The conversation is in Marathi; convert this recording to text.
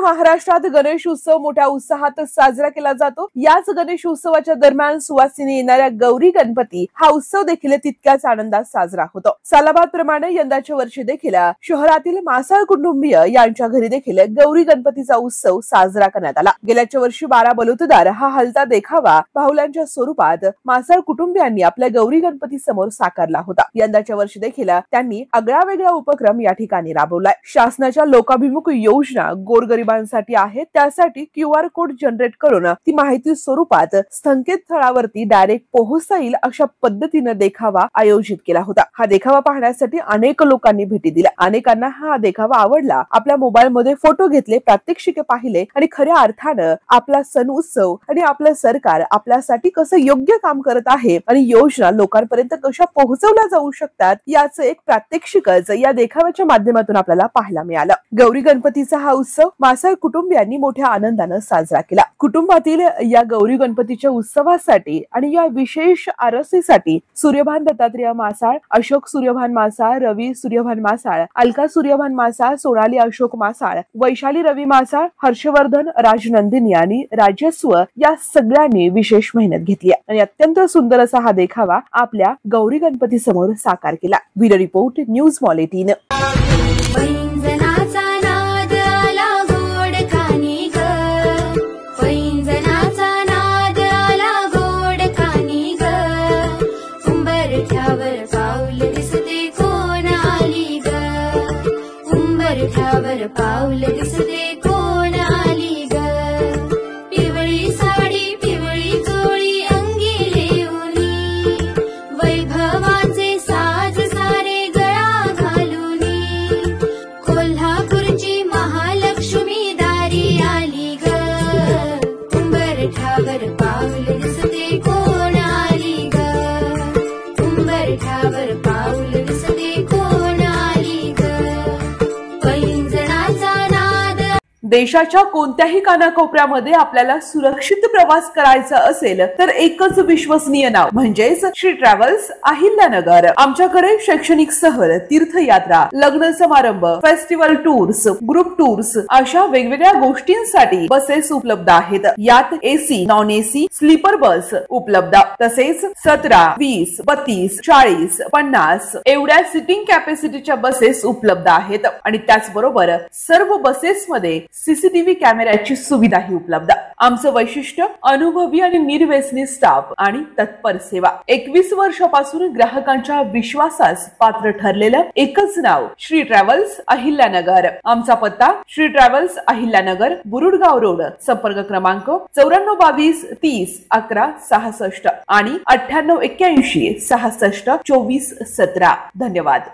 महाराष्ट्रात गणेश उत्सव मोठ्या उत्साहात साजरा केला जातो। याच गणेश उत्सवाच्या दरम्यान सुवासिनी येणाऱ्या गौरी गणपती हा उत्सव देखील तितक्याच आनंदात साजरा होतो। सालाबाद प्रमाणे यंदाच्या वर्षी देखील शहरातील मासाळ कुटुंबीय यांच्या घरी देखील गौरी गणपतीचा उत्सव साजरा करण्यात आला। गेल्याच्या वर्षी 12 बलुतेदार हा हलता देखावा बाहुल्यांच्या स्वरूपात मासाळ कुटुंबियांनी आपल्या गौरी गणपती समोर साकारला होता। यंदाच्या वर्षी देखील त्यांनी आगळावेगळा उपक्रम या ठिकाणी राबवलाय। शासनाच्या लोकाभिमुख योजना गोरगरिबांसाठी आहेत, त्यासाठी QR कोड जनरेट करून ती माहिती स्वरूपात संकेतस्थळावरती डायरेक्ट पोहोचता येईल अशा पद्धतीने देखावा आयोजित केला होता। हा देखावा पाहण्यासाठी अनेक लोकांनी भेटी दिल्या। अनेकांना हा देखावा आवडला। आपल्या मोबाईल मध्ये फोटो घेतले, प्रात्यक्षिके पाहिले आणि खऱ्या अर्थाने आपला सण उत्सव आणि आपलं सरकार आपल्यासाठी कसं योग्य काम करत आहे आणि योजना लोकांपर्यंत कशा पोहोचवल्या जाऊ शकतात याचं एक प्रात्यक्षिकच या देखाव्याच्या माध्यमातून आपल्याला पाहायला मिळालं। गौरी गणपतीचा हा उत्सव मासाळ कुटुंबियांनी मोठ्या आनंदाने साजरा केला। कुटुंबातील या गौरी गणपतीच्या उत्सवासाठी आणि या विशेष आरतीसाठी सूर्यभान दत्तात्रेय मासाळ, अशोक सूर्यभान मासाळ, रवी सूर्यभान मासाळ, अलका सूर्यभान मासाळ, सोनाली अशोक मासाळ, वैशाली रवी मासाळ, हर्षवर्धन राजनंदिनी आणि राजस्व या सगळ्यांनी विशेष मेहनत घेतली आणि अत्यंत सुंदर असा हा देखावा आपल्या गौरी गणपती समोर साकार केला। Bureau report, news mall 18। पाऊल दिसते कोण आली ग, पिवळी साडी पिवळी चोळी अंगी लेऊनी, वैभवाचे साज सारे गळा घालूनी, कोल्हापूरची महालक्ष्मी दारी आली ग, उंबरठ्यावर पाऊल दिसते कोण आली ग, उंबरठ्यावर पाऊल दिसते कोण आली ग। देशाच्या कोणत्याही कानाकोपऱ्यामध्ये आपल्याला सुरक्षित प्रवास करायचा असेल तर एकच विश्वसनीय नाव म्हणजेच श्री ट्रॅव्हल्स अहिल्यानगर। आमच्याकडे शैक्षणिक सहल, तीर्थयात्रा, लग्न समारंभ, फेस्टिवल टूर्स, ग्रुप टूर्स अशा वेगवेगळ्या गोष्टींसाठी बसेस उपलब्ध आहेत। यात AC, non AC, sleeper bus उपलब्ध, तसेच 17, 20, 32, 40, 50 एवढ्या सिटिंग कॅपॅसिटीच्या बसेस उपलब्ध आहेत आणि त्याचबरोबर सर्व बसेसमध्ये CCTV कॅमेऱ्याची सुविधाही उपलब्ध। आमचं वैशिष्ट्य अनुभवी आणि निर्व्यसनी स्टाफ आणि तत्पर सेवा। 21 वर्षापासून ग्राहकांच्या विश्वासास पात्र ठरलेलं एकच नाव श्री ट्रॅव्हल्स अहिल्यानगर। आमचा पत्ता श्री ट्रॅव्हल्स अहिल्यानगर, बुरुडगाव रोड, संपर्क क्रमांक 9422 30 11 66 आणि 9881 66 24 17। धन्यवाद।